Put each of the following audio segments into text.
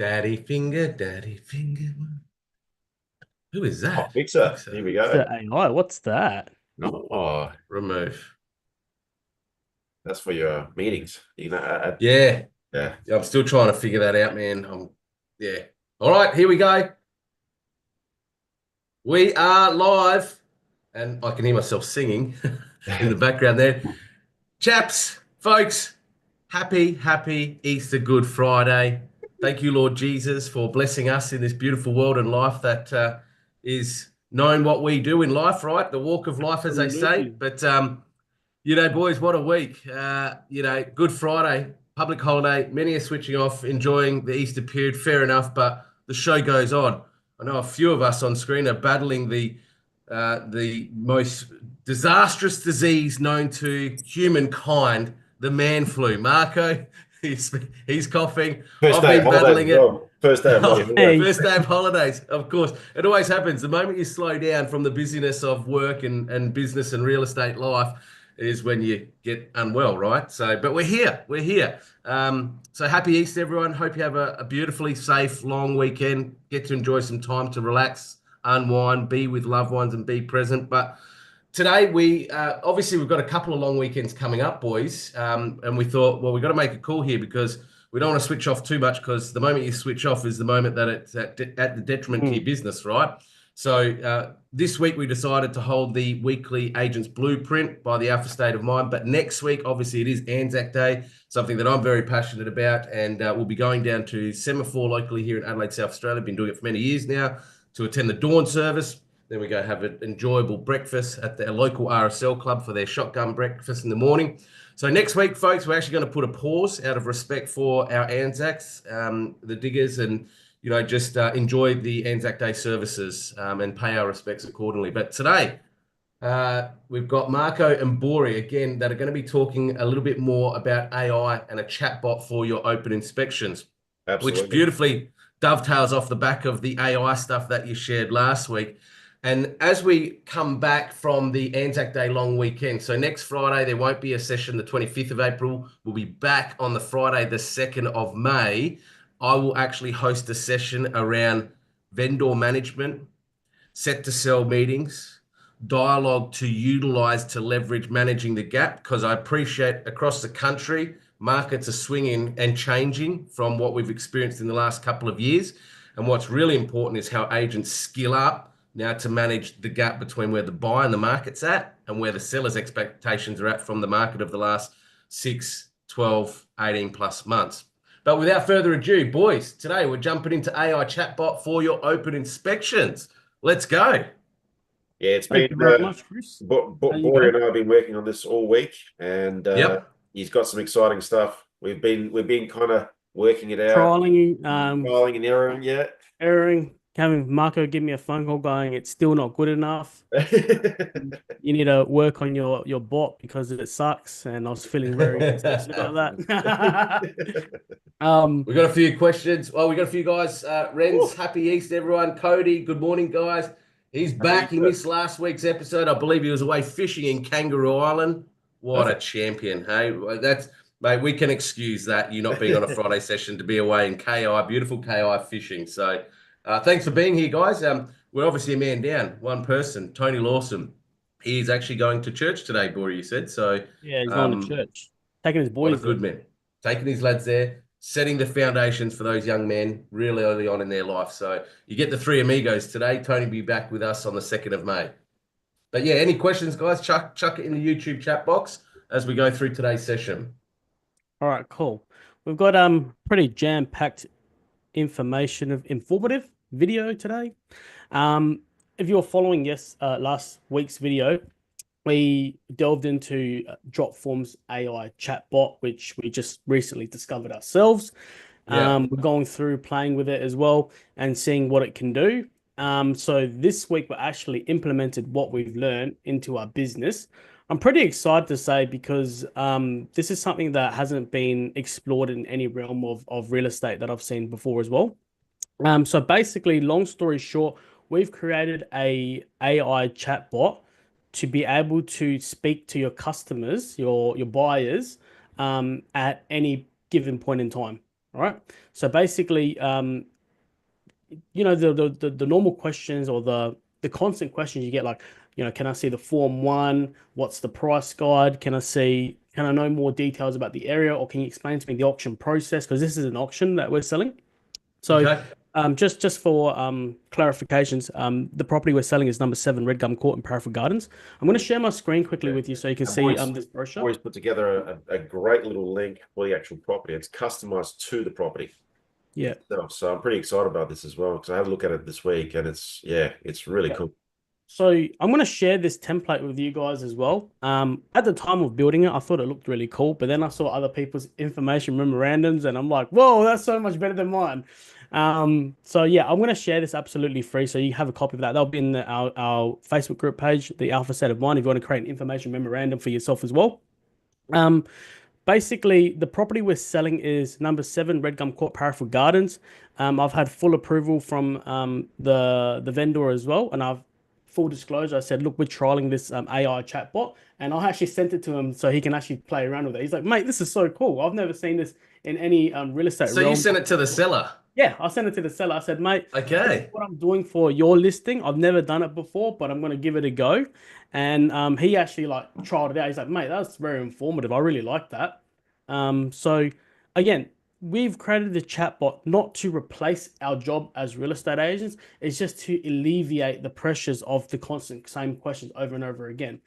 Daddy finger. Who is Oh, that? Mixer. Mixer. Here we The go. AI, what's that? Oh, remove. That's for your meetings. You know, Yeah, yeah. I'm still trying to figure that out, man. Yeah. All right, here we go. We are live, and I can hear myself singing in the background there. Chaps, folks, happy Easter Good Friday. Thank you, Lord Jesus, for blessing us in this beautiful world and life that is knowing what we do in life, right? The walk of life, as they say. Absolutely. But boys, what a week. Good Friday, public holiday. Many are switching off, enjoying the Easter period. Fair enough, but the show goes on. I know a few of us on screen are battling the most disastrous disease known to humankind, the man flu. Marco, he's coughing. First I've day of been holidays battling as it. well. First day of bloody holidays. Hey, First day of holidays, of course. It always happens. The moment you slow down from the busyness of work and business and real estate life is when you get unwell, right? So, but we're here. We're here. So happy Easter, everyone. Hope you have a beautifully safe, long weekend. Get to enjoy some time to relax, unwind, be with loved ones, and be present. But today we obviously we've got a couple of long weekends coming up, boys, and we thought, well, we've got to make a call here because we don't want to switch off too much because the moment you switch off is the moment that it's at the detriment to your mm, business, right? So this week we decided to hold the weekly Agents Blueprint by the Alpha State of Mind, but next week obviously it is Anzac Day, something that I'm very passionate about, and we'll be going down to Semaphore locally here in Adelaide, South Australia. Been doing it for many years now to attend the dawn service. Then we go have an enjoyable breakfast at their local RSL club for their shotgun breakfast in the morning. So next week, folks, we're actually going to put a pause out of respect for our Anzacs, the diggers, and just enjoy the Anzac Day services and pay our respects accordingly. But today, we've got Marco and Bori again that are going to be talking a little bit more about AI and a chatbot for your open inspections, which Absolutely. beautifully dovetails off the back of the AI stuff that you shared last week. And as we come back from the Anzac Day long weekend, so next Friday, there won't be a session the 25th of April. We'll be back on the Friday, the 2nd of May. I will actually host a session around vendor management, set to sell meetings, dialogue to utilize to leverage managing the gap, because I appreciate across the country, markets are swinging and changing from what we've experienced in the last couple of years. And what's really important is how agents skill up now to manage the gap between where the buyer and the market's at and where the seller's expectations are at from the market of the last 6, 12, 18 plus months. But without further ado, boys, today we're jumping into AI chatbot for your open inspections. Let's go. Yeah, it's been thank you very much, Chris. There you Bory go. and I have been working on this all week, and Yep. he's got some exciting stuff. We've been kind of working it out, Trialing, trialing and erroring yet. erroring, having Marco give me a phone call going, it's still not good enough. You need to work on your bot because it sucks. And I was feeling very disgusted about that. We got a few questions. Well, we got a few guys. Ren's, Woo. happy Easter, everyone. Cody, good morning, guys. He's Happy back. He Easter. missed last week's episode. I believe he was away fishing in Kangaroo Island. What a Perfect. champion. Hey, that's, mate, we can excuse that, you not being on a Friday session to be away in KI, beautiful KI fishing. So thanks for being here, guys. We're obviously a man down, one person, Tony Lawson. He's actually going to church today, Bory, you said. So Yeah, he's going to um, church, taking his what a boys there. good man. Taking his lads there, setting the foundations for those young men really early on in their life. So you get the three amigos today. Tony will be back with us on the 2nd of May. But yeah, any questions, guys? Chuck it in the YouTube chat box as we go through today's session. All right, cool. We've got pretty jam-packed information of informative video today. Um, if you're following last week's video, we delved into Dropform's AI chatbot, which we just recently discovered ourselves. Yeah. We're going through playing with it as well and seeing what it can do. So this week we actually implemented what we've learned into our business. I'm pretty excited to say because this is something that hasn't been explored in any realm of real estate that I've seen before as well. So basically, long story short, we've created a AI chatbot to be able to speak to your customers, your buyers, at any given point in time. All right. So basically, the normal questions or the constant questions you get, like, can I see the Form 1? What's the price guide? Can I know more details about the area, or can you explain to me the auction process? Because this is an auction that we're selling. So Okay. just for clarifications, the property we're selling is number 7 Red Gum Court in Paraford Gardens. I'm going to share my screen quickly with you so you can see this brochure. Boys put together a great little link for the actual property. It's customized to the property. Yeah. So I'm pretty excited about this as well, because I had a look at it this week, and it's really cool. So I'm going to share this template with you guys as well. At the time of building it, I thought it looked really cool, but then I saw other people's information memorandums, and I'm like, whoa, that's so much better than mine. So yeah, I'm going to share this absolutely free, so you have a copy of that. That'll be in our Facebook group page, the Alpha Set of Mine, if you want to create an information memorandum for yourself as well. Basically, the property we're selling is number 7 Red Gum Court, Paraford Gardens. I've had full approval from the vendor as well, and full disclosure, I said, look, we're trialing this AI chatbot, and I actually sent it to him so he can actually play around with it. He's like, mate, this is so cool. I've never seen this in any real estate So realm. you sent it to the seller? Yeah, I sent it to the seller. I said, mate, Okay, this is what I'm doing for your listing. I've never done it before, but I'm going to give it a go. And he actually tried it out. He's like, mate, that's very informative. I really like that. So again, we've created the chatbot not to replace our job as real estate agents. It's just to alleviate the pressures of the constant same questions over and over again.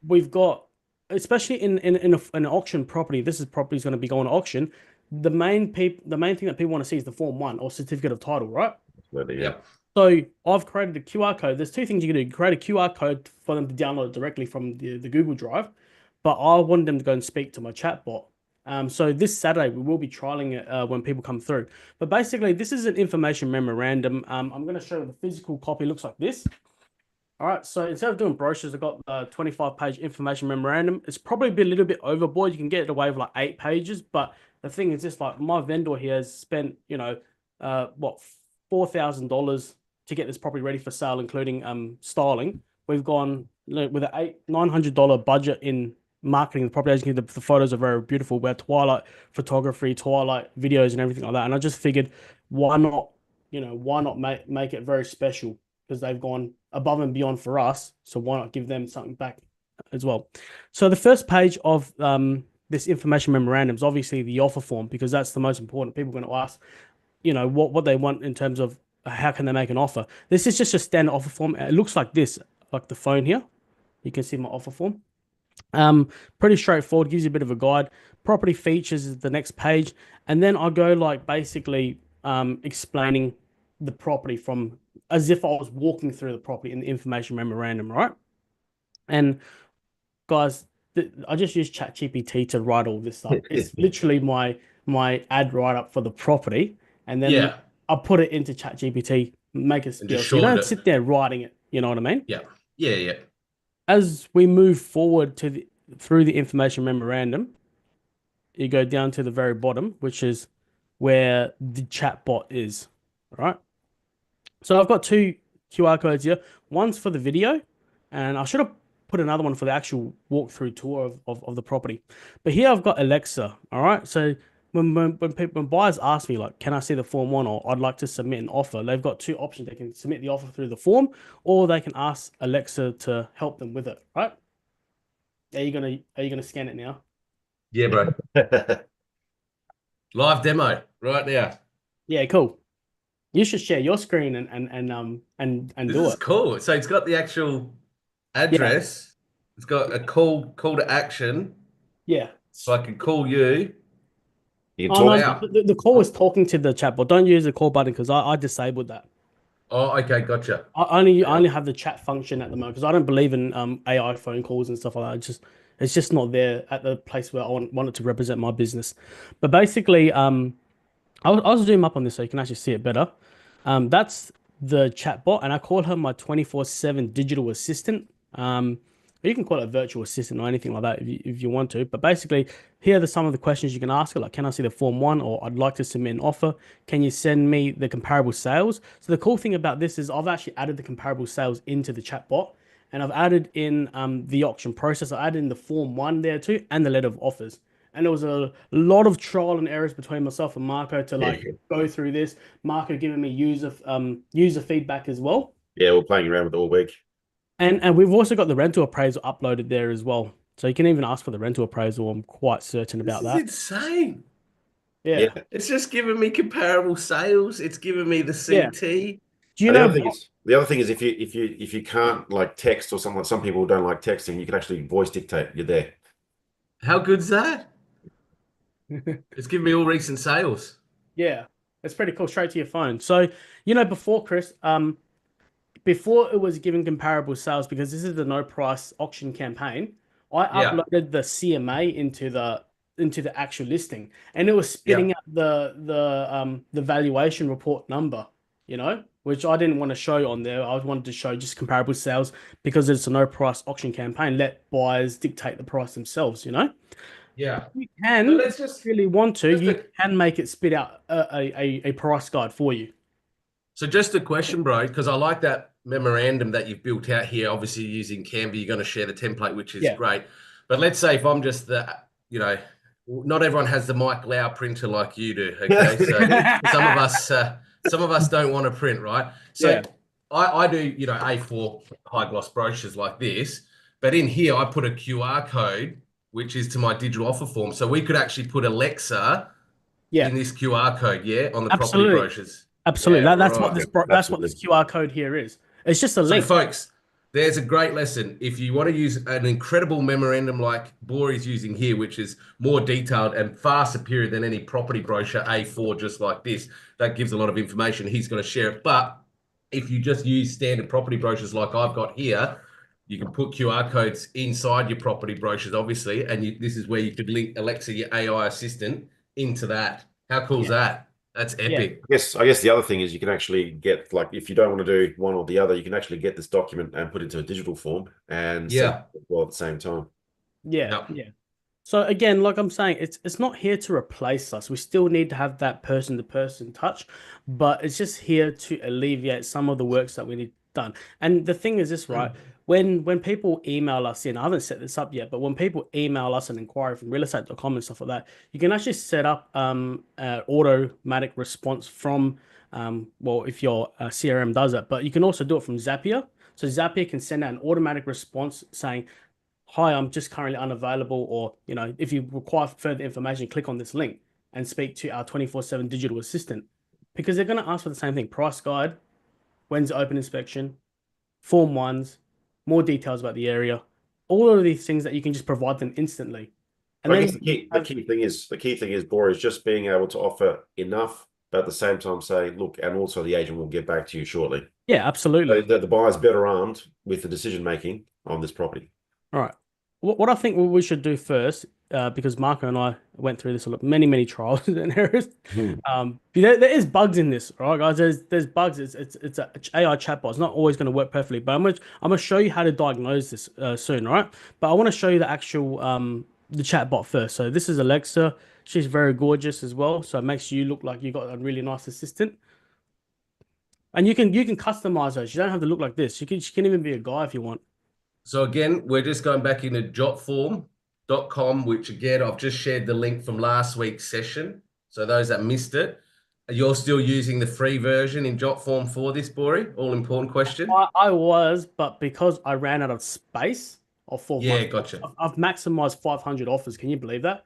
We've got, especially in an auction property, this property is going to be going to auction. The main thing that people want to see is the Form 1 or certificate of title, right? Yeah. So I've created a QR code. There's two things you can do. You create a QR code for them to download directly from the Google Drive, but I wanted them to go and speak to my chatbot. So this Saturday we will be trialing it when people come through. But basically, this is an information memorandum. I'm going to show you the physical copy. Looks like this. All right. So instead of doing brochures, I've got a 25-page information memorandum. It's probably a little bit overboard. You can get it away with like 8 pages, but the thing is, just like my vendor here has spent, $4,000 to get this property ready for sale, including styling. We've gone with an $900 budget in marketing the property. As you can see, the photos are very beautiful. We have twilight photography, twilight videos, and everything like that. And I just figured, why not make it very special? Because they've gone above and beyond for us. So why not give them something back as well? So the first page of this information memorandum is obviously the offer form, because that's the most important. People are going to ask, what they want in terms of how can they make an offer. This is just a standard offer form. It looks like this, like the phone here. You can see my offer form. Pretty straightforward, gives you a bit of a guide. Property features is the next page, and then I go basically explaining the property from as if I was walking through the property in the information memorandum, right? And guys, I just use ChatGPT to write all this stuff. It's literally my ad write-up for the property, and then I put it into ChatGPT, make it spiel. So you don't sit there writing it. You know what I mean? Yeah. As we move forward through the information memorandum, you go down to the very bottom, which is where the chatbot is. All right. So I've got 2 QR codes here. One's for the video, and I should have put another one for the actual walkthrough tour of the property. But here I've got Alexa. All right. So when buyers ask me, like, can I see the Form 1, or I'd like to submit an offer, they've got 2 options. They can submit the offer through the form, or they can ask Alexa to help them with it, right? Are you gonna scan it now? Yeah, bro. Live demo right now. Yeah, cool. You should share your screen and This do is it. cool. So it's got the actual address. It's got a call to action. Yeah. So I can call you. You Oh, no, talk. the call is talking to the chatbot. Don't use the call button, because I disabled that. Oh, okay, gotcha. I only have the chat function at the moment, because I don't believe in AI phone calls and stuff like that. It's just not there at the place where I want it to represent my business. But basically, I'll zoom up on this so you can actually see it better. That's the chatbot, and I call her my 24/7 digital assistant. You can call it a virtual assistant or anything like that if you want to. But basically, here are some of the questions you can ask her, like, can I see the Form 1, or I'd like to submit an offer. Can you send me the comparable sales? So the cool thing about this is I've actually added the comparable sales into the chatbot, and I've added in the auction process. I added in the Form 1 there too, and the letter of offers. And there was a lot of trial and errors between myself and Marco to like go through this. Marco giving me user feedback as well. Yeah, we're playing around with it all week. And we've also got the rental appraisal uploaded there as well. So you can even ask for the rental appraisal. I'm quite certain about that. This is insane. Yeah. It's just giving me comparable sales. It's giving me the CT. Do you The know other thing is if you can't like text or something, like some people don't like texting, you can actually voice dictate. You're there. How good's that? It's giving me all recent sales. Yeah, it's pretty cool. Straight to your phone. So, before Chris, before it was giving comparable sales, because this is the no price auction campaign, I uploaded the CMA into the actual listing, and it was spitting out the valuation report number, which I didn't want to show on there. I wanted to show just comparable sales because it's a no price auction campaign. Let buyers dictate the price themselves, Yeah. You can, So let's just really want to, you can make it spit out a price guide for you. So just a question, bro, because I like that memorandum that you've built out here. Obviously, using Canva, you're going to share the template, which is great. But let's say if I'm just not everyone has the Mike Lau printer like you do. Okay, so some of us don't want to print, right? So I do, A4 high gloss brochures like this, but in here I put a QR code, which is to my digital offer form. So we could actually put Alexa in this QR code, on the property brochures. Absolutely. That's what this QR code here is. It's just a link. So folks, there's a great lesson. If you want to use an incredible memorandum like Bory's using here, which is more detailed and far superior than any property brochure A4 just like this, that gives a lot of information. He's going to share it. But if you just use standard property brochures like I've got here, you can put QR codes inside your property brochures, obviously, and this is where you could link Alexa, your AI assistant, into that. How cool is that? That's epic. I guess the other thing is you can actually get, like, if you don't want to do one or the other, you can actually get this document and put it into a digital form and send it well at the same time. Yeah. So again, like I'm saying, it's not here to replace us. We still need to have that person-to-person touch, but it's just here to alleviate some of the works that we need done. And the thing is this, right? When people email us in, I haven't set this up yet, but when people email us an inquiry from realestate.com and stuff like that, you can actually set up an automatic response from, if your CRM does it, but you can also do it from Zapier. So Zapier can send out an automatic response saying, hi, I'm just currently unavailable, or, if you require further information, click on this link and speak to our 24/7 digital assistant, because they're going to ask for the same thing: price guide, when's the open inspection, Form 1s, more details about the area, all of these things that you can just provide them instantly. And I guess the key thing is, Boris, is just being able to offer enough, but at the same time say, look, and also the agent will get back to you shortly. Yeah, absolutely. So the buyer's better armed with the decision making on this property. All right. What I think we should do first, because Marco and I went through this many trials and errors. There is bugs in this, right, guys? There's bugs. It's an AI chatbot. It's not always going to work perfectly, but I'm gonna show you how to diagnose this soon, right? But I want to show you the actual the chatbot first. So this is Alexa. She's very gorgeous as well, so it makes you look like you got a really nice assistant. And you can customize her. She don't have to look like this. She can even be a guy if you want. So again, we're just going back into jotform.com, which again, I've just shared the link from last week's session. So those that missed it, you're still using the free version in Jotform for this, Bory? All important question. I was, but because I ran out of space of 4 months, gotcha. I've maximized 500 offers. Can you believe that?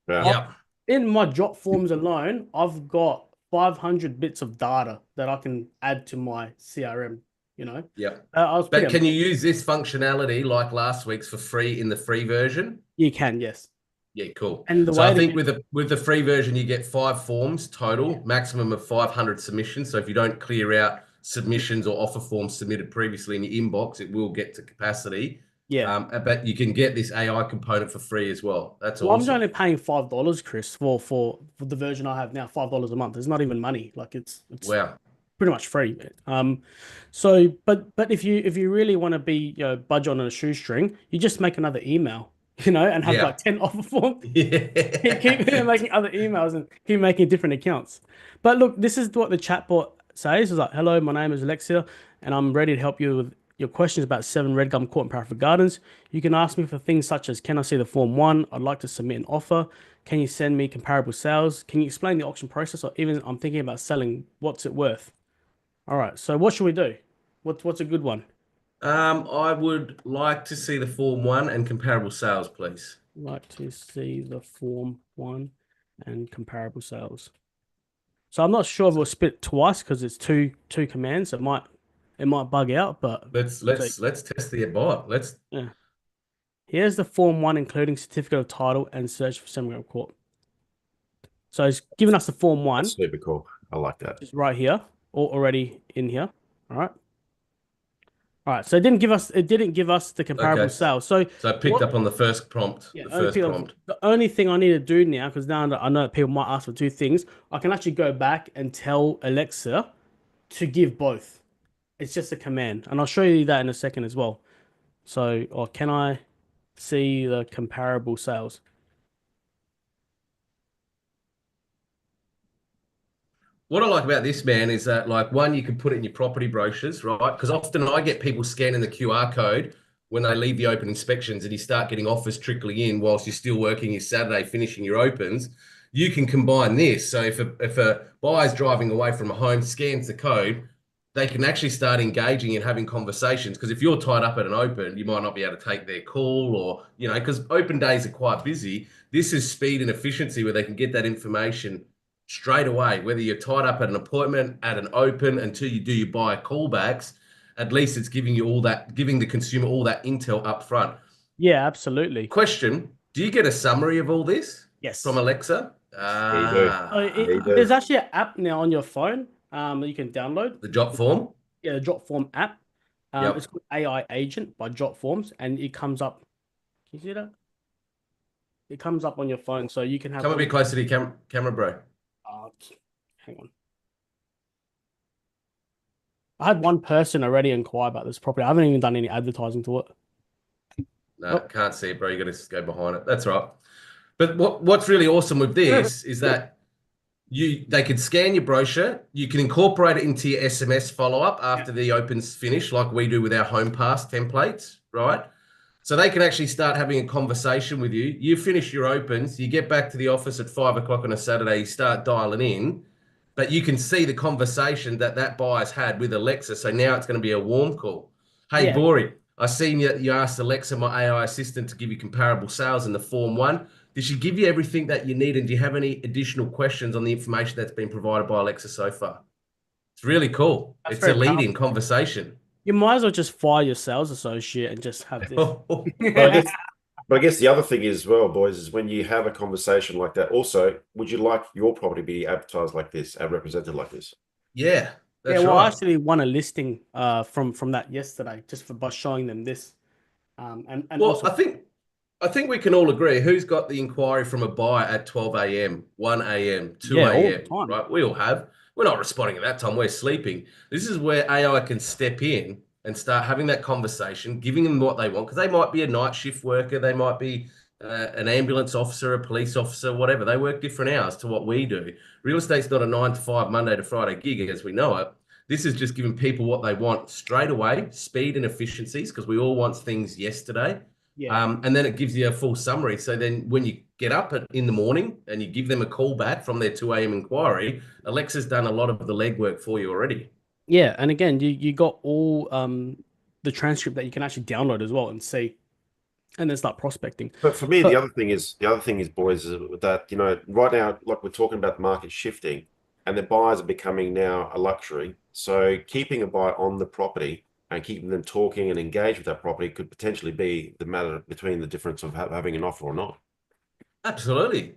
Yeah. In my Jotforms alone, I've got 500 bits of data that I can add to my CRM. But can you use this functionality like last week's for free in the free version? You can, yes. Yeah, cool. And I think with the free version, you get 5 forms total, maximum of 500 submissions. So if you don't clear out submissions or offer forms submitted previously in your inbox, it will get to capacity. Yeah. But you can get this AI component for free as well. That's awesome. I'm only paying $5, Chris, for the version I have now, $5 a month. It's not even money. Like it's wow. Pretty much free. So, but if you really want to be, budge on a shoestring, you just make another email, and have like 10 offer forms. Keep making other emails and keep making different accounts. But look, this is what the chatbot says. It's like, hello, my name is Alexia, and I'm ready to help you with your questions about 7 Redgum Court in Parramatta Gardens. You can ask me for things such as, can I see the Form 1? I'd like to submit an offer. Can you send me comparable sales? Can you explain the auction process? Or even I'm thinking about selling, what's it worth? All right, so what should we do? What's a good one? I would like to see the Form 1 and comparable sales, please. Like to see the Form 1 and comparable sales. So I'm not sure if it was split twice because it's two commands. It might bug out, but Let's test the bot. Let's yeah. Here's the Form 1, including certificate of title and search for Seminole Court. So it's giving us the Form 1. That's super cool. I like that. Just right here, already in here. All right. All right. So it didn't give us the comparable Okay. sales. So I picked up on the first prompt. yeah, The first prompt. the only thing I need to do now, because now I know that people might ask for 2 things, I can actually go back and tell Alexa to give both. It's just a command, and I'll show you that in a second as well. So, or can I see the comparable sales? What I like about this, man, is that like one, you can put it in your property brochures, right? Because often I get people scanning the QR code when they leave the open inspections and you start getting offers trickling in whilst you're still working your Saturday, finishing your opens. You can combine this. So if a buyer's driving away from a home, scans the code, they can actually start engaging and having conversations. Because if you're tied up at an open, you might not be able to take their call or, you know, because open days are quite busy. This is speed and efficiency where they can get that information straight away, whether you're tied up at an appointment, at an open, until you do your buyer callbacks. At least it's giving you all that, giving the consumer all that intel up front. Yeah, absolutely. Question, do you get a summary of all this Yes. from Alexa? There's actually an app now on your phone that you can download. The Jot Form? Yeah, the Jot Form app. Yep. It's called AI Agent by Jot Forms, and it comes up. Can you see that? It comes up on your phone, so you can have. Come a bit closer to your camera, bro. Hang on. I had one person already inquire about this property. I haven't even done any advertising to it. No, can't see it, bro. You got to go behind it. That's right. But what's really awesome with this is that they could scan your brochure. You can incorporate it into your SMS follow-up after the opens finish, like we do with our Home Pass templates, right? So they can actually start having a conversation with you. You finish your opens, you get back to the office at 5 o'clock on a Saturday, you start dialing in, but you can see the conversation that buyer's had with Alexa. So now it's going to be a warm call. Hey, Bori, I seen you asked Alexa, my AI assistant, to give you comparable sales in the Form 1. Did she give you everything that you need? And do you have any additional questions on the information that's been provided by Alexa so far? It's really cool. It's a lead-in conversation. You might as well just fire your sales associate and just have this. But I guess the other thing is, well, boys, is when you have a conversation like that, also, would you like your property to be advertised like this and represented like this? Yeah, that's well, right. I actually won a listing from that yesterday just by showing them this. And well, also, I think we can all agree who's got the inquiry from a buyer at 12 a.m., 1 a.m., 2 a.m., right? We all have. We're not responding at that time. We're sleeping. This is where AI can step in and start having that conversation, giving them what they want, because they might be a night shift worker. They might be an ambulance officer, a police officer, whatever. They work different hours to what we do. Real estate's not a 9 to 5, Monday to Friday gig as we know it. This is just giving people what they want straight away, speed and efficiencies, because we all want things yesterday. And then it gives you a full summary. So then when you get up in the morning and you give them a call back from their 2 a.m. inquiry, Alexa's done a lot of the legwork for you already. Yeah, and again, you got all the transcript that you can actually download as well and see, and then start prospecting. But for me, the other thing is, boys, is that, you know, right now, like we're talking about the market shifting, and the buyers are becoming now a luxury. So keeping a buyer on the property and keeping them talking and engaged with that property could potentially be the matter between the difference of having an offer or not. Absolutely.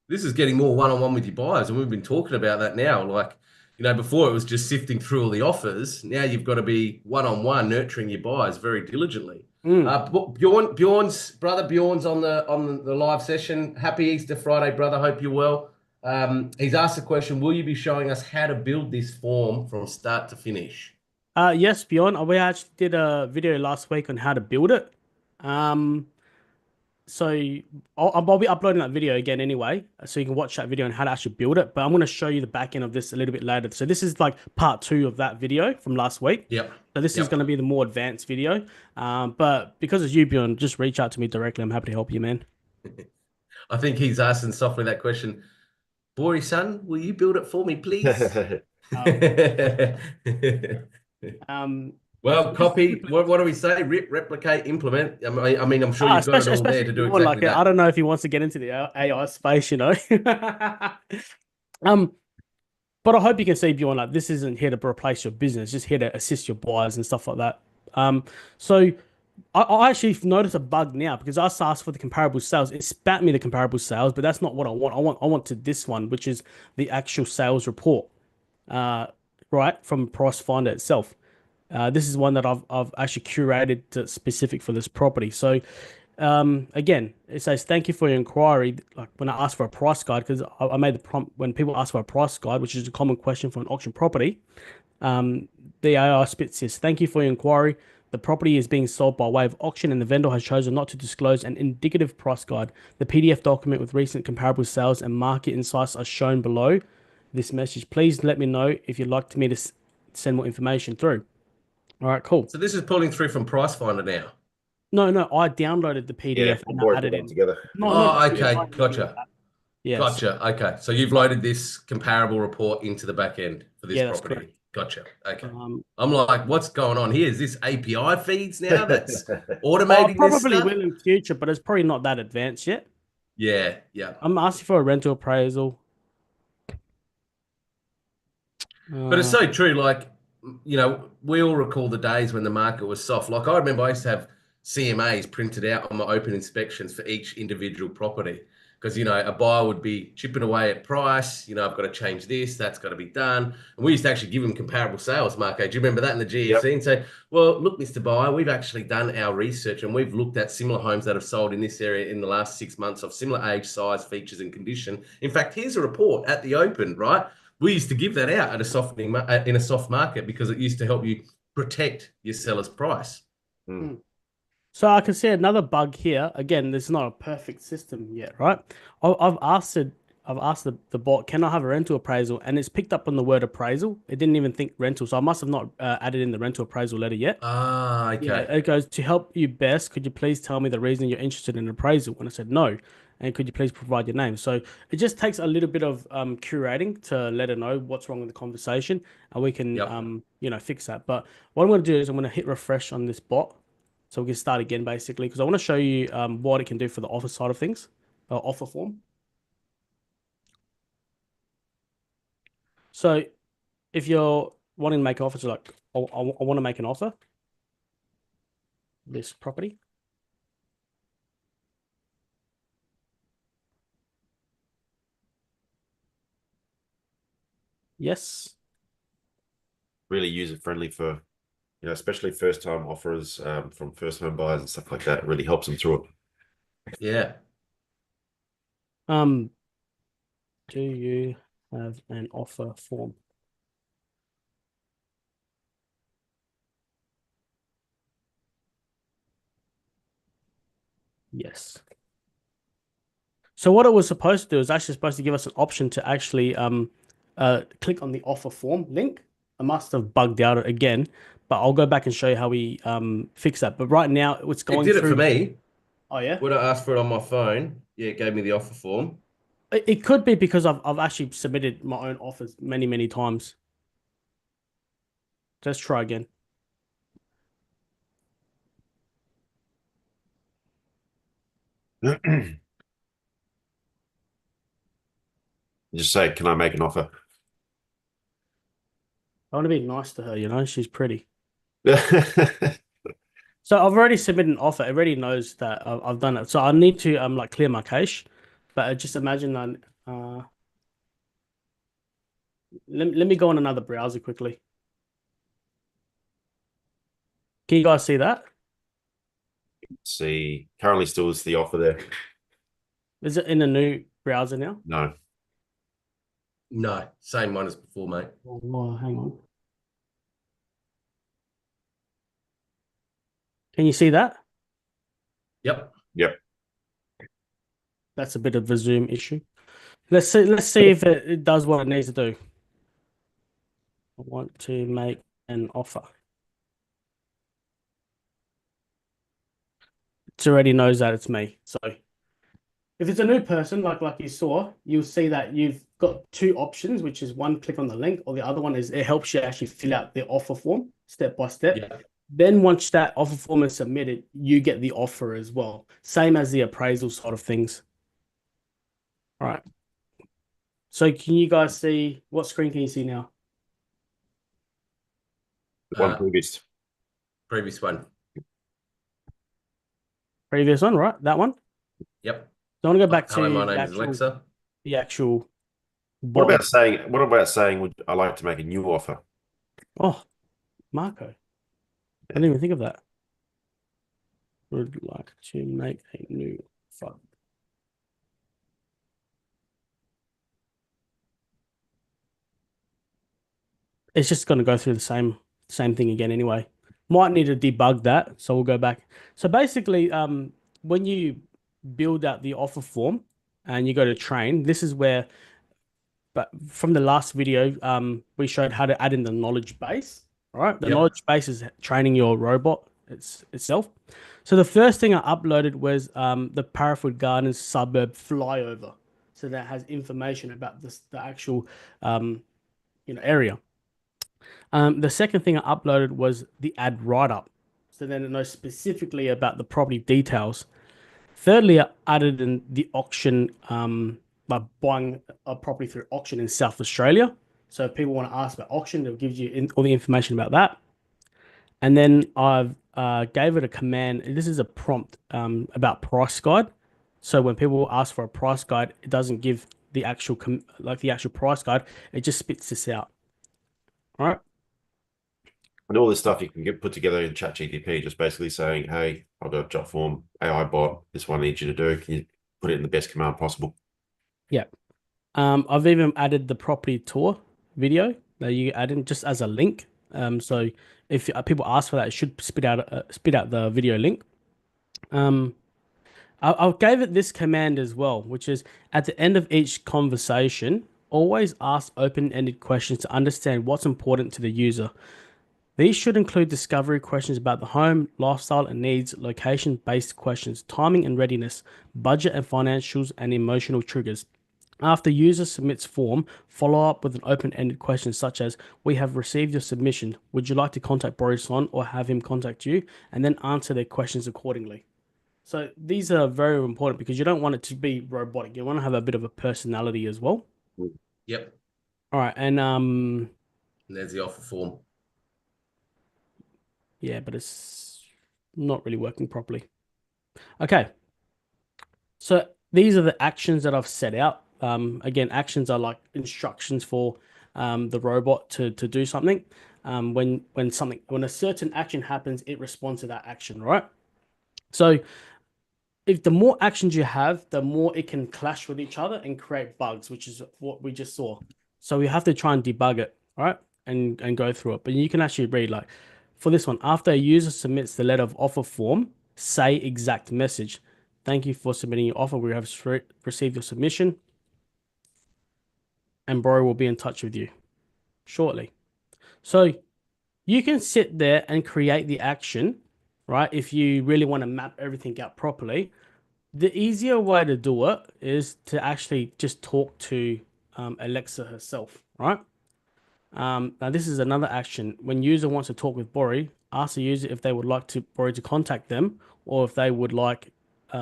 This is getting more one-on-one with your buyers, and we've been talking about that now. Like, you know, before it was just sifting through all the offers. Now you've got to be one-on-one nurturing your buyers very diligently. Bjorn's brother Bjorn's on the live session. Happy Easter Friday, brother. Hope you're well. He's asked a question: will you be showing us how to build this form from start to finish? Yes, Bjorn. We actually did a video last week on how to build it. So I'll be uploading that video again anyway, so you can watch that video on how to actually build it. But I'm going to show you the back end of this a little bit later. So this is like part 2 of that video from last week. Yep. So this is going to be the more advanced video. But because it's you, Bjorn, just reach out to me directly. I'm happy to help you, man. I think he's asking softly that question. Boy, son, will you build it for me, please? Well, copy. What do we say? Rip, replicate, implement. I mean, I'm sure you've got it all there to do Bjorn, exactly that. I don't know if he wants to get into the AI space, you know. But I hope you can see, Bjorn, like this isn't here to replace your business, just here to assist your buyers and stuff like that. So I actually noticed a bug now because I asked for the comparable sales. It spat me the comparable sales, but that's not what I want. I want to this one, which is the actual sales report, right, from Price Finder itself. This is one that I've actually curated specific for this property. So again, it says thank you for your inquiry. Like when I asked for a price guide, because I made the prompt when people ask for a price guide, which is a common question for an auction property. The AI spit says thank you for your inquiry. The property is being sold by way of auction, and the vendor has chosen not to disclose an indicative price guide. The PDF document with recent comparable sales and market insights are shown below this message. Please let me know if you'd like me to send more information through. All right, cool. So this is pulling through from Price Finder now. No, I downloaded the PDF and I added it together. Okay, gotcha. Yes. Gotcha. Okay, so you've loaded this comparable report into the back end for this property. Correct. Gotcha. Okay. I'm like, what's going on here? Is this API feeds now that's automating this probably stuff? will in future, but it's probably not that advanced yet. Yeah. I'm asking for a rental appraisal. But it's so true. Like, you know, we all recall the days when the market was soft. Like, I remember I used to have CMAs printed out on my open inspections for each individual property. Because, you know, a buyer would be chipping away at price. You know, I've got to change this. That's got to be done. And we used to actually give them comparable sales, Marco. Do you remember that in the GFC? Yep. And say, well, look, Mr. Buyer, we've actually done our research and we've looked at similar homes that have sold in this area in the last 6 months of similar age, size, features, and condition. In fact, here's a report at the open, right? We used to give that out at a softening in a soft market because it used to help you protect your seller's price. So I can see another bug here. Again, this is not a perfect system yet, right? I've asked the bot, can I have a rental appraisal? And it's picked up on the word appraisal. It didn't even think rental, so I must have not added in the rental appraisal letter yet. Okay. Yeah, it goes, to help you best, could you please tell me the reason you're interested in appraisal? And I said no. And could you please provide your name? So it just takes a little bit of curating to let her know what's wrong with the conversation, and we can you know, fix that. But what I'm going to do is I'm going to hit refresh on this bot, so we can start again basically, because I want to show you what it can do for the offer side of things, offer form. So if you're wanting to make an offer, so like I want to make an offer, this property. Yes. Really user friendly for, you know, especially first time offers from first home buyers and stuff like that. It really helps them through it. Yeah. Do you have an offer form? Yes. So what it was supposed to do is actually supposed to give us an option to actually click on the offer form link. I must have bugged out again, but I'll go back and show you how we fix that. But right now it's going It did through... it for me. Oh yeah? When I asked for it on my phone, yeah, it gave me the offer form. It could be because I've actually submitted my own offers many times. Let's try again. Just say, can I make an offer? I want to be nice to her, you know, she's pretty. So I've already submitted an offer. It already knows that I've done it. So I need to like clear my cache. But just imagine that. Let me go on another browser quickly. Can you guys see that? See, currently still is the offer there. Is it in a new browser now? No. No, same one as before, mate. Oh, hang on. Can you see that? Yep. Yep. That's a bit of a Zoom issue. Let's see. Let's see if it does what it needs to do. I want to make an offer. It already knows that it's me. So if it's a new person, like you saw, you'll see that you've got two options, which is one, click on the link, or the other one is it helps you actually fill out the offer form step by step. Yeah. Then once that offer form is submitted, you get the offer as well. Same as the appraisal sort of things. All right. So can you guys see, what screen can you see now? The one Uh, previous. Previous one. Previous one, right? That one? Yep. So I want to go back Hello, to my the name is actual, Alexa. the actual What bot. about saying would I like to make a new offer? Oh, Marco. I didn't even think of that. Would like to make a new offer. It's just going to go through the same thing again anyway. Might need to debug that, so we'll go back. So basically, when you build out the offer form and you go to train, this is where, but from the last video, we showed how to add in the knowledge base. All right, the Yep. knowledge base is training your robot itself. So the first thing I uploaded was the Parafoot Gardens suburb flyover. So that has information about the actual area. The second thing I uploaded was the ad write-up. So then it knows specifically about the property details. Thirdly, I added in the auction by buying a property through auction in South Australia. So if people want to ask about auction, it gives you all the information about that. And then I've gave it a command. This is a prompt about price guide. So when people ask for a price guide, it doesn't give the actual the actual price guide. It just spits this out. All right. And all this stuff you can put together in ChatGPT, just basically saying, hey, I've got a job form, AI bot, this is what I need you to do. Can you put it in the best command possible? Yeah. I've even added the property tour video that you add in just as a link. So if people ask for that, it should spit out the video link. I gave it this command as well, which is at the end of each conversation, always ask open-ended questions to understand what's important to the user. These should include discovery questions about the home, lifestyle and needs, location-based questions, timing and readiness, budget and financials, and emotional triggers. After user submits form, follow up with an open-ended question such as, we have received your submission. Would you like to contact Boris Son or have him contact you? And then answer their questions accordingly. So these are very important because you don't want it to be robotic. You want to have a bit of a personality as well. Yep. All right, and And there's the offer form. yeah, but it's not really working properly. Okay. So these are the actions that I've set out. Again, actions are like instructions for the robot to do something. When a certain action happens, it responds to that action, right? So if the more actions you have, the more it can clash with each other and create bugs, which is what we just saw. So we have to try and debug it, right? And go through it. But you can actually read like for this one, after a user submits the letter of offer form, say exact message. Thank you for submitting your offer. We have received your submission. And Bro will be in touch with you shortly. So you can sit there and create the action, right? If you really want to map everything out properly. The easier way to do it is to actually just talk to Alexa herself, right? Now this is another action. When user wants to talk with Bori, ask the user if they would like Bori to contact them, or if they would like,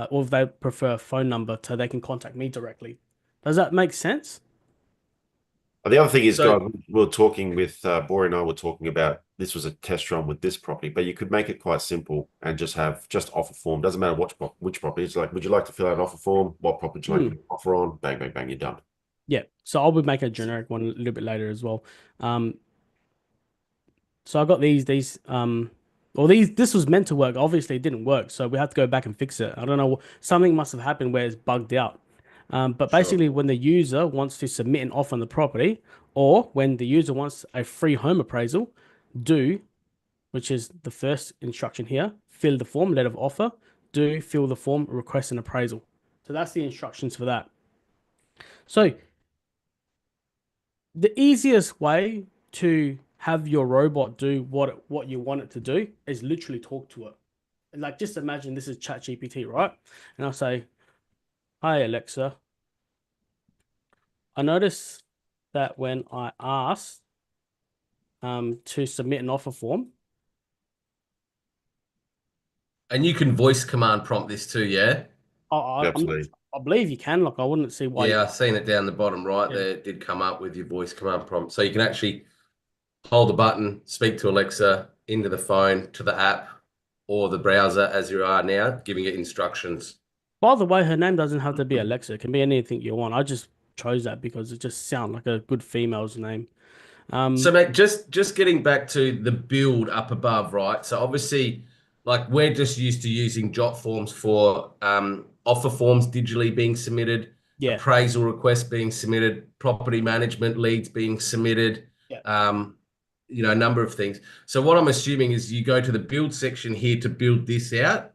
or if they prefer a phone number so they can contact me directly. Does that make sense? The other thing is, So- guys, we were talking with Bori and I were talking about this was a test run with this property, but you could make it quite simple and just have offer form. Doesn't matter which property. It's like, would you like to fill out an offer form? What property would you like to offer on? Bang, bang, bang, you're done. Yeah. So I'll be making a generic one a little bit later as well. So I got these this was meant to work. Obviously it didn't work, so we have to go back and fix it. I don't know, something must have happened where it's bugged out. But basically when the user wants to submit an offer on the property, or when the user wants a free home appraisal, which is the first instruction here, fill the form, letter of offer, fill the form, request an appraisal. So that's the instructions for that. So the easiest way to have your robot do what you want it to do is literally talk to it. Like, just imagine this is ChatGPT, right? And I'll say, "Hi Alexa, I noticed that when I asked to submit an offer form." And you can voice command prompt this too, yeah? Absolutely. I believe you can. Like, I wouldn't see why. Yeah, I've seen it down the bottom right Yeah. there. It did come up with your voice command prompt. So you can actually hold the button, speak to Alexa into the phone, to the app, or the browser as you are now, giving it instructions. By the way, her name doesn't have to be Alexa. It can be anything you want. I just chose that because it just sounds like a good female's name. So, mate, just getting back to the build up above, right? So obviously, like we're just used to using jot forms for offer forms digitally being submitted, Yeah. appraisal requests being submitted, property management leads being submitted, Yeah. a number of things. So what I'm assuming is you go to the build section here to build this out,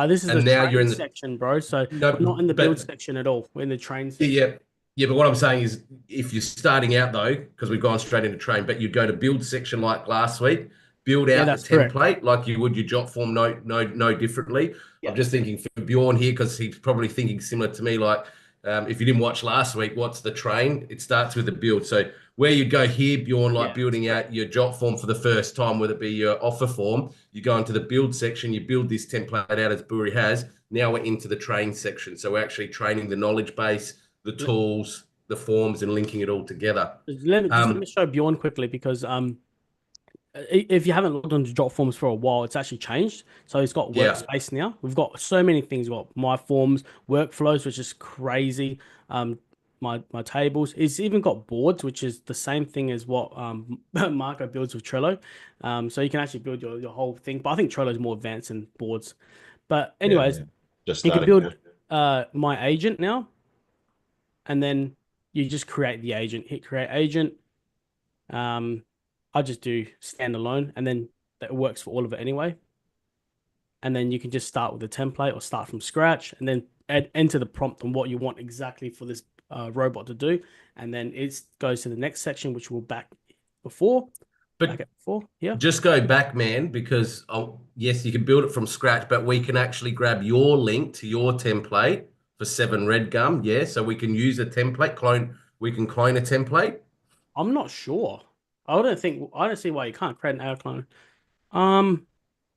This is and the now you're train in the section, bro. So no, we're not in the build but section at all. We're in the train section. yeah. Yeah, but what I'm saying is if you're starting out though, because we've gone straight into train, but you'd go to build section like last week, build Yeah, out the that's correct. template like you would your jot form no differently. Yeah. I'm just thinking for Bjorn here, because he's probably thinking similar to me, like if you didn't watch last week, what's the train? It starts with the build. So where you go here, Bjorn, like Yeah, building out your jot form for the first time, whether it be your offer form, you go into the build section, you build this template out as Buri has. Now we're into the train section. So we're actually training the knowledge base, the tools, the forms, and linking it all together. Let me show Bjorn quickly because if you haven't logged onto Jot Forms for a while, it's actually changed. So it's got Yeah. workspace now. We've got so many things. We've got my forms, workflows, which is crazy. My tables. It's even got boards, which is the same thing as what Marco builds with Trello. So you can actually build your whole thing. But I think Trello is more advanced than boards. But anyways, Just you can starting. build my agent now, and then you just create the agent. Hit create agent. I just do standalone, and then that works for all of it anyway. And then you can just start with a template or start from scratch, and then enter the prompt on what you want exactly for this robot to do, and then it goes to the next section, which we'll back before. But Yeah. just go back, man, because yes, you can build it from scratch, but we can actually grab your link to your template for 7 Red Gum. Yeah, so we can use a template clone. We can clone a template. I'm not sure. I don't see why you can't create an AI clone. I'm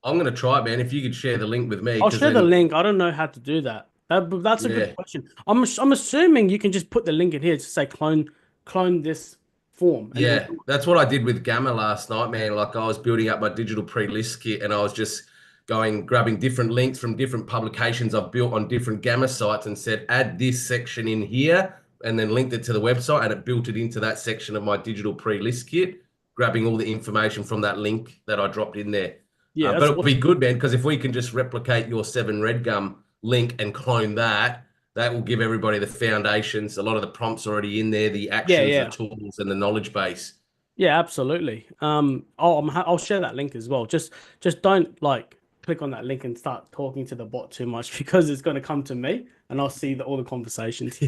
gonna try it, man. If you could share the link with me, I'll share the link. I don't know how to do that. That's a Yeah. good question. I'm assuming you can just put the link in here to say clone this form. And Yeah, then- that's what I did with Gamma last night, man. Like I was building up my digital pre-list kit, and I was just grabbing different links from different publications I've built on different Gamma sites and said, add this section in here, and then linked it to the website, and it built it into that section of my digital pre-list kit, grabbing all the information from that link that I dropped in there. Yeah, but it'll be good, man, because if we can just replicate your 7 Red Gum link and clone that will give everybody the foundations. A lot of the prompts already in there, the actions, Yeah. the tools, and the knowledge base. Yeah, absolutely. I'll share that link as well. Just don't like click on that link and start talking to the bot too much because it's going to come to me and I'll see all the conversations.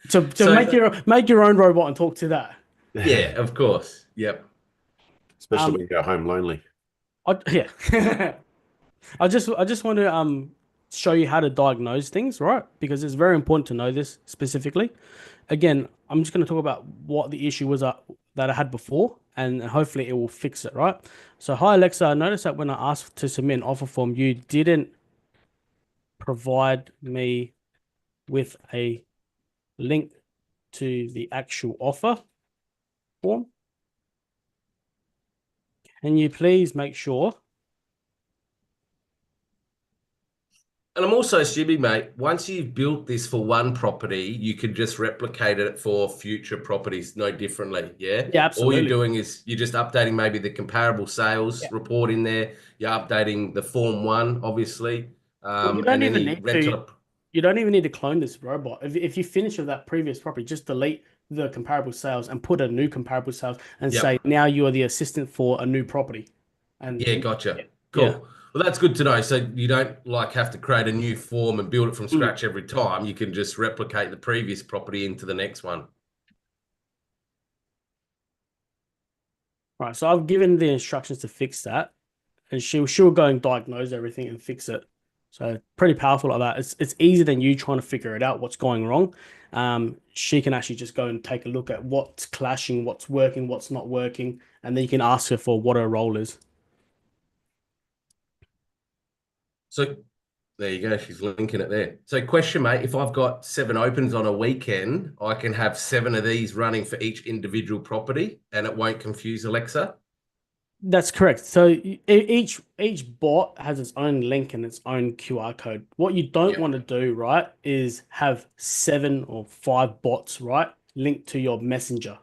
So make your own robot and talk to that. Yeah, of course. Yep. Especially when you go home lonely. Yeah. I just want to show you how to diagnose things, right? Because it's very important to know this specifically. Again, I'm just going to talk about what the issue was that I had before, and hopefully it will fix it, right? So, hi Alexa, I noticed that when I asked to submit an offer form, you didn't provide me with a link to the actual offer form. Can you please make sure? And I'm also assuming, mate, once you've built this for one property, you could just replicate it for future properties no differently. Yeah. Yeah, absolutely. All you're doing is you're just updating maybe the comparable sales report in there. You're updating the Form 1, obviously. You don't even need to clone this robot. If you finish with that previous property, just delete the comparable sales and put a new comparable sales and say, now you are the assistant for a new property. And yeah, gotcha. Cool. Well, that's good to know. So you don't like have to create a new form and build it from Mm. scratch every time. You can just replicate the previous property into the next one. Right, so I've given the instructions to fix that, and she'll go and diagnose everything and fix it. So pretty powerful like that. It's easier than you trying to figure it out what's going wrong. She can actually just go and take a look at what's clashing, what's working, what's not working, and then you can ask her for what her role is. So there you go. She's linking it there. So question, mate, if I've got 7 opens on a weekend, I can have 7 of these running for each individual property and it won't confuse Alexa? That's correct. So each bot has its own link and its own QR code. What you don't Yep. want to do, right, is have 7 or 5 bots, right, linked to your messenger,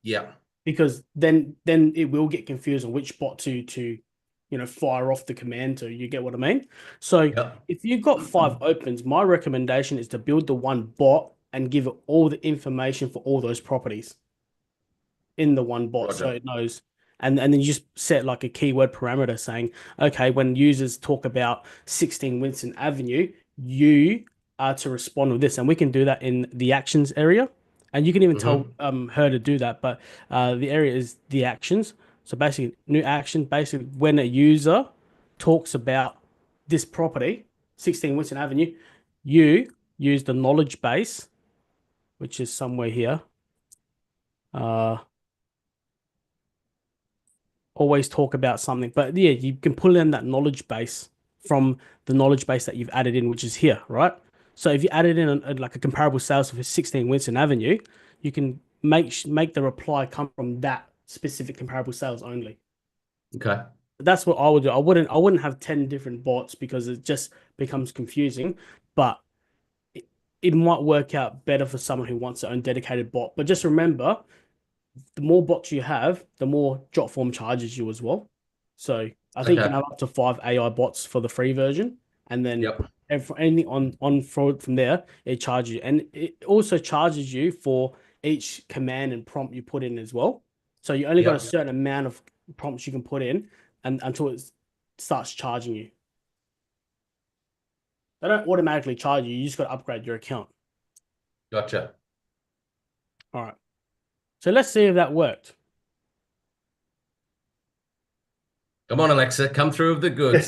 Yeah. because then it will get confused on which bot to fire off the command to. You get what I mean? So Yep. if you've got 5 opens, my recommendation is to build the one bot and give it all the information for all those properties in the one bot, so Roger. it knows. And then you just set like a keyword parameter saying, okay, when users talk about 16 Winston Avenue, you are to respond with this. And we can do that in the actions area. And you can even tell her to do that, but the area is the actions. So basically, new action, basically when a user talks about this property, 16 Winston Avenue, you use the knowledge base, which is somewhere here. Always talk about something, but yeah, you can pull in that knowledge base from the knowledge base that you've added in, which is here, right? So if you added in like a comparable sales for 16 Winston Avenue, you can make the reply come from that specific comparable sales only. Okay. That's what I would do. I wouldn't have 10 different bots because it just becomes confusing, but it might work out better for someone who wants their own dedicated bot. But just remember, the more bots you have, the more Jotform charges you as well. So I think you can have up to 5 AI bots for the free version, and then Yep. anything on fraud from there, it charges you, and it also charges you for each command and prompt you put in as well. So you only got a Yep. certain amount of prompts you can put in, and until it starts charging you. They don't automatically charge you. You just got to upgrade your account. Gotcha. All right. So let's see if that worked. Come on, Alexa, come through with the goods.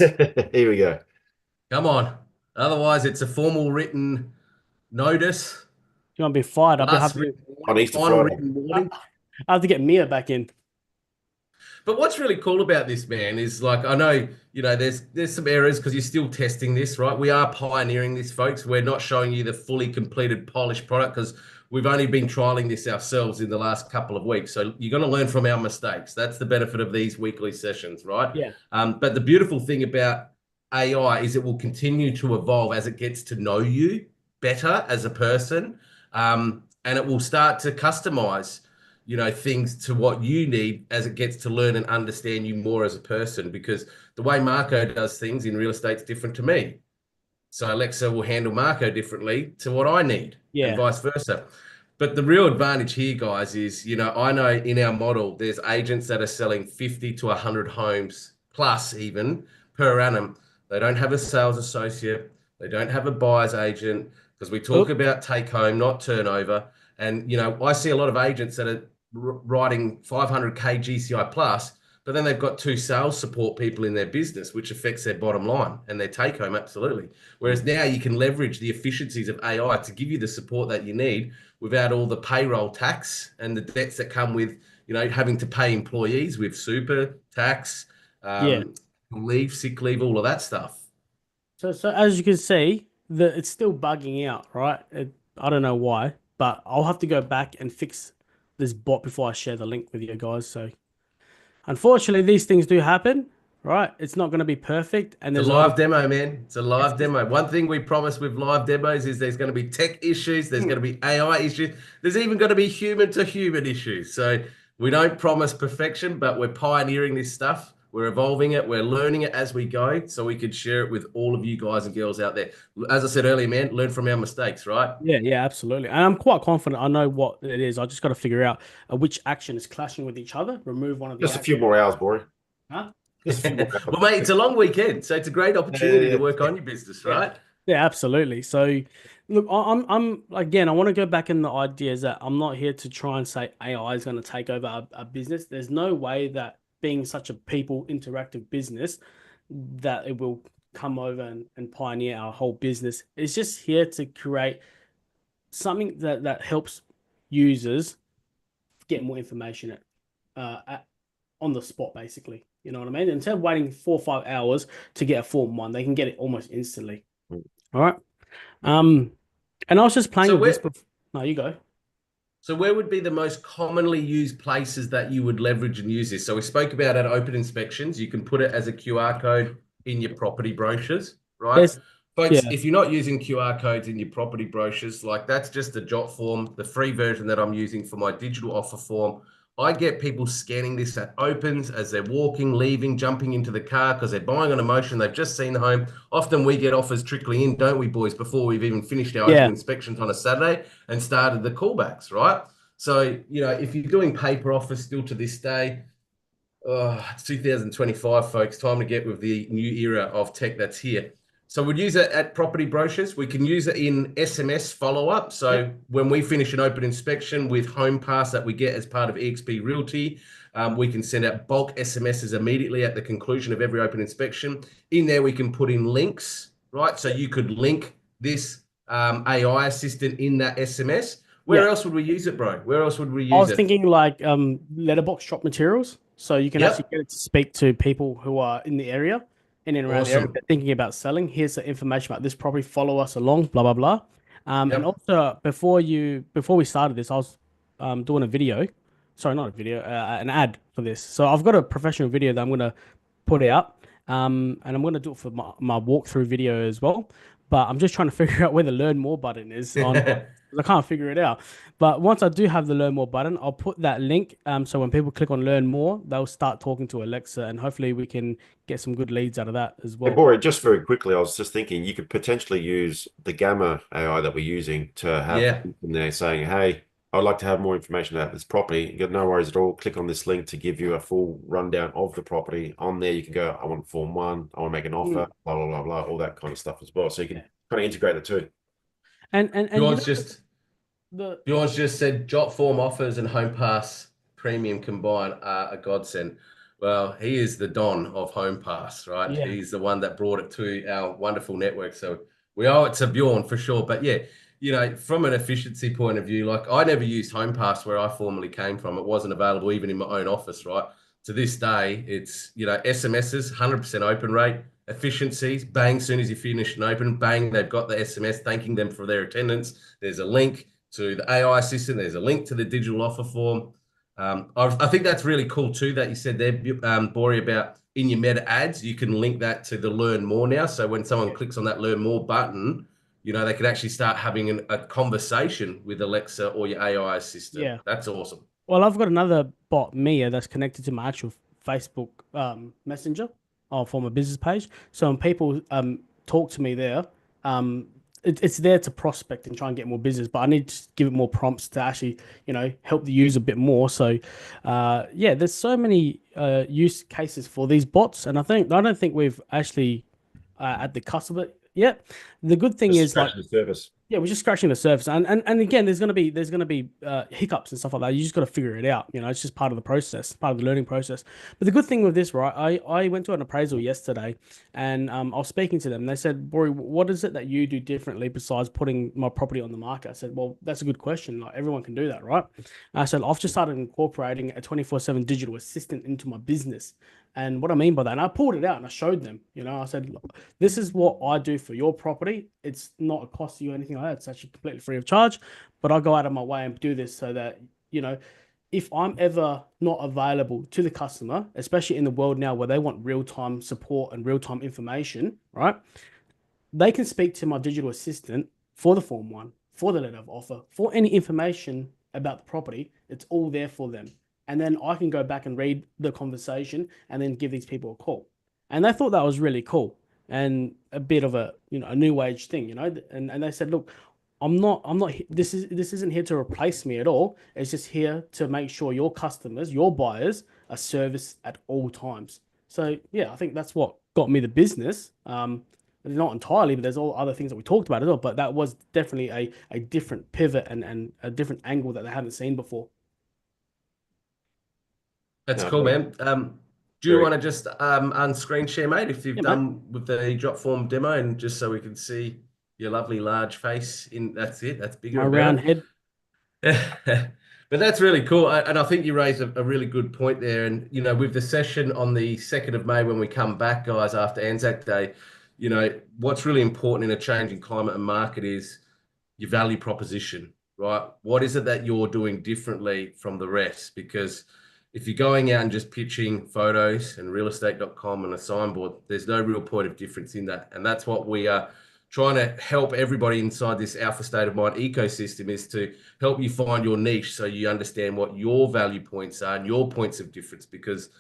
Here we go. Come on. Otherwise, it's a formal written notice. You want to be fired? I'll Last have written On warning, Easter final Friday. written warning. I have to get Mia back in. But what's really cool about this, man, is like I know, there's some errors because you're still testing this, right? We are pioneering this, folks. We're not showing you the fully completed, polished product because we've only been trialing this ourselves in the last couple of weeks. So you're going to learn from our mistakes. That's the benefit of these weekly sessions, right? Yeah. But the beautiful thing about AI is it will continue to evolve as it gets to know you better as a person, and it will start to customize things to what you need as it gets to learn and understand you more as a person, because the way Marco does things in real estate is different to me. So Alexa will handle Marco differently to what I need, Yeah. and vice versa. But the real advantage here, guys, is, I know in our model, there's agents that are selling 50 to 100 homes plus even per annum. They don't have a sales associate. They don't have a buyer's agent, because we talk about take home, not turnover. And, I see a lot of agents that are writing 500K GCI plus, but then they've got 2 sales support people in their business, which affects their bottom line and their take home. Absolutely. Whereas now you can leverage the efficiencies of AI to give you the support that you need without all the payroll tax and the debts that come with, having to pay employees with super tax, leave, sick leave, all of that stuff. So as you can see, it's still bugging out, right? I don't know why, but I'll have to go back and fix this bot before I share the link with you guys. So unfortunately, these things do happen, right? It's not going to be perfect. And It's there's a live demo, man. It's a live It's- demo. One thing we promise with live demos is there's going to be tech issues, there's going to be AI issues, there's even going to be human to human issues. So we don't promise perfection, but we're pioneering this stuff. We're evolving it. We're learning it as we go, so we could share it with all of you guys and girls out there. As I said earlier, man, learn from our mistakes, right? Yeah, absolutely. And I'm quite confident I know what it is. I just got to figure out which action is clashing with each other, remove one of the Just a few actions. more hours, Bory. Huh? Just a few more Well, mate, it's a long weekend, so it's a great opportunity to work on your business, Yeah. right? Yeah, absolutely. So, look, I'm again, I want to go back in the ideas that I'm not here to try and say AI is going to take over our business. There's no way that being such a people interactive business that it will come over and pioneer our whole business. It's just here to create something that helps users get more information on the spot, basically. You know what I mean? Instead of waiting 4 or 5 hours to get a Form 1, they can get it almost instantly. Mm. All right. And I was just playing So with this where, before. No, you go. so where would be the most commonly used places that you would leverage and use this? So we spoke about at open inspections. You can put it as a QR code in your property brochures, right? There's Folks, yeah, if you're not using QR codes in your property brochures, like that's just a jot form, the free version that I'm using for my digital offer form. I get people scanning this at opens as they're walking, leaving, jumping into the car because they're buying on emotion. They've just seen the home. Often we get offers trickling in, don't we, boys, before we've even finished our open yeah, inspections on a Saturday and started the callbacks, right? So, if you're doing paper offers still to this day, it's 2025, folks. Time to get with the new era of tech that's here. So we'd use it at property brochures. We can use it in SMS follow-up. So when we finish an open inspection with Home Pass that we get as part of EXP Realty, we can send out bulk SMSs immediately at the conclusion of every open inspection. In there, we can put in links, right? So you could link this AI assistant in that SMS. Where yeah. else would we use it, bro? Where else would we I use was it? thinking like letterbox drop materials, so you can actually Yep. get it to speak to people who are in the area, in and around the area. Awesome. They're thinking about selling. Here's the information about this property. Follow us along. Blah blah blah. And Yep. also before we started this, I was doing a video. Sorry, not a video, an ad for this. So I've got a professional video that I'm gonna put out. And I'm gonna do it for my walkthrough video as well. But I'm just trying to figure out where the learn more button is on. I can't figure it out. But once I do have the learn more button, I'll put that link. So when people click on learn more, they'll start talking to Alexa, and hopefully we can get some good leads out of that as Hey, well. Bori, just very quickly, I was just thinking you could potentially use the Gamma AI that we're using to have Yeah. in there saying, hey, I'd like to have more information about this property. You got no worries at all. Click on this link to give you a full rundown of the property. On there, you can go, I want Form 1, I want to make an offer, blah, blah, blah, blah, all that kind of stuff as well. So you can kind of integrate the two. And Bjorn's just the Bjorn's just said Jot Form offers and Home Pass Premium combined are a godsend. Well, he is the Don of Home Pass, right? yeah. He's the one that brought it to our wonderful network. So we owe it to Bjorn for sure. But yeah, from an efficiency point of view, like I never used Home Pass where I formerly came from. It wasn't available even in my own office, right? To this day, it's, SMSs, 100% open rate, efficiencies, bang, soon as you finish an open, bang, they've got the SMS thanking them for their attendance. There's a link to the AI assistant. There's a link to the digital offer form. I think that's really cool too that you said there, Bori, about in your meta ads, you can link that to the learn more now. So when someone clicks on that learn more button, they could actually start having a conversation with Alexa or your AI assistant. Yeah. That's awesome. Well, I've got another bot, Mia, that's connected to my actual Facebook Messenger for my business page. So when people talk to me there, it's there to prospect and try and get more business, but I need to give it more prompts to actually, help the user a bit more. So, there's so many use cases for these bots, and I don't think we've actually at the cusp of it yet. The good thing Just is like. scratching the surface. Yeah, we're just scratching the surface, and again, there's gonna be hiccups and stuff like that. You just got to figure it out. It's just part of the process, part of the learning process. But the good thing with this, right? I went to an appraisal yesterday, and I was speaking to them. They said, "Bori, what is it that you do differently besides putting my property on the market?" I said, "Well, that's a good question. Like everyone can do that, right?" And I said, "I've just started incorporating a 24/7 digital assistant into my business." And what I mean by that, and I pulled it out and I showed them, I said, this is what I do for your property. It's not a cost to you or anything like that. It's actually completely free of charge, but I go out of my way and do this so that, if I'm ever not available to the customer, especially in the world now where they want real-time support and real-time information, right? They can speak to my digital assistant for the Form 1, for the letter of offer, for any information about the property. It's all there for them. And then I can go back and read the conversation and then give these people a call. And they thought that was really cool and a bit of a, a new age thing, and they said, look, I'm not, this isn't here to replace me at all. It's just here to make sure your customers, your buyers are serviced at all times. So yeah, I think that's what got me the business. Not entirely, but there's all other things that we talked about as well. But that was definitely a different pivot and a different angle that they haven't seen before. That's No, cool, very, man. Do you very want to just unscreen share, mate, if you've Yeah, mate. done with the drop form demo, and just so we can see your lovely large face in that's it. That's bigger My and round better. head. But that's really cool. And I think you raised a really good point there. And, with the session on the 2nd of May, when we come back, guys, after Anzac Day, what's really important in a changing climate and market is your value proposition, right? What is it that you're doing differently from the rest? Because if you're going out and just pitching photos and realestate.com and a signboard, there's no real point of difference in that. And that's what we are trying to help everybody inside this Alpha State of Mind ecosystem, is to help you find your niche so you understand what your value points are and your points of difference. Because,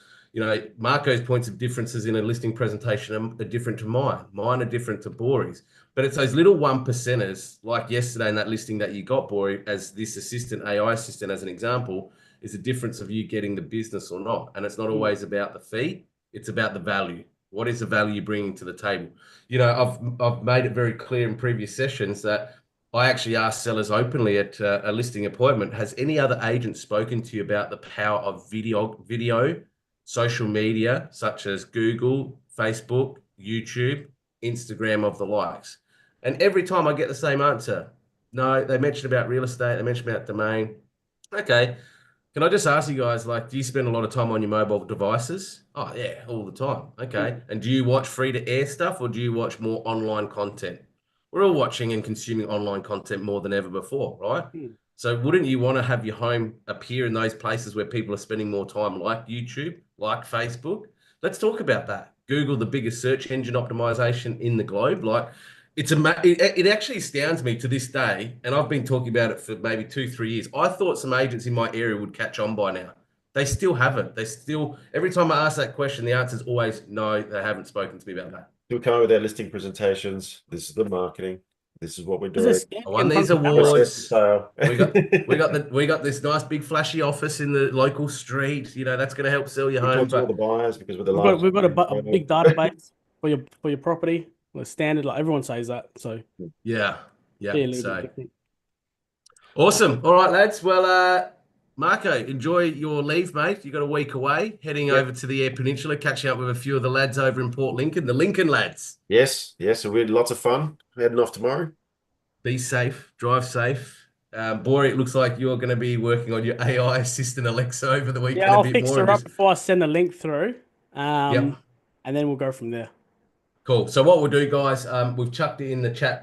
Marco's points of differences in a listing presentation are different to mine. Mine are different to Bori's. But it's those little 1%ers, like yesterday in that listing that you got, Bori, as this assistant, AI assistant, as an example, is the difference of you getting the business or not. And it's not always about the fee, it's about the value. What is the value you're bringing to the table? I've made it very clear in previous sessions that I actually ask sellers openly at a listing appointment, has any other agent spoken to you about the power of video, social media, such as Google, Facebook, YouTube, Instagram, of the likes? And every time I get the same answer. No, they mentioned about real estate, they mentioned about domain. Okay. Can I just ask you guys, do you spend a lot of time on your mobile devices? Oh, yeah, all the time. Okay. And do you watch free to air stuff, or do you watch more online content? We're all watching and consuming online content more than ever before, right? So wouldn't you want to have your home appear in those places where people are spending more time, like YouTube, like Facebook? Let's talk about that. Google, the biggest search engine optimization in the globe. It actually astounds me to this day, and I've been talking about it for maybe 2-3 years. I thought some agents in my area would catch on by now. They still haven't. Every time I ask that question, the answer is always no, they haven't spoken to me about that. We'll come with their listing presentations. This is the marketing. This is what we're doing. I won these awards. we got this nice big flashy office in the local street. That's going to help sell your We home. talk to all the buyers because we're the We've got largest. a big database for your property. The standard, like everyone says that. So Yeah. be a little bit So different. awesome. All right, lads. Well, Marco, enjoy your leave, mate. You got a week away, heading over to the Eyre Peninsula, catching up with a few of the lads over in Port Lincoln, the Lincoln lads. Yes. So we had lots of fun. Heading off tomorrow. Be safe, drive safe. Bori, it looks like you're going to be working on your AI assistant Alexa over the weekend. Yeah, I'll a bit fix more her and up just- before I send the link through. Yep. And then we'll go from there. Cool. So what we'll do, guys, we've chucked it in the chat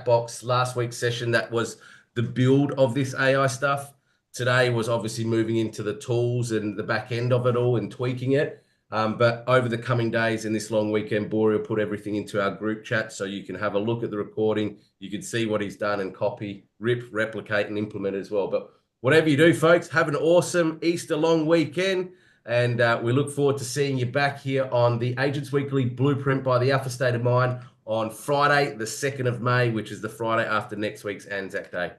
box last week's session. That was the build of this AI stuff. Today was obviously moving into the tools and the back end of it all and tweaking it. But over the coming days in this long weekend, Bori will put everything into our group chat so you can have a look at the recording. You can see what he's done and copy, replicate, and implement as well. But whatever you do, folks, have an awesome Easter long weekend. And we look forward to seeing you back here on the Agents Weekly Blueprint by the Alpha State of Mind on Friday, the 2nd of May, which is the Friday after next week's Anzac Day.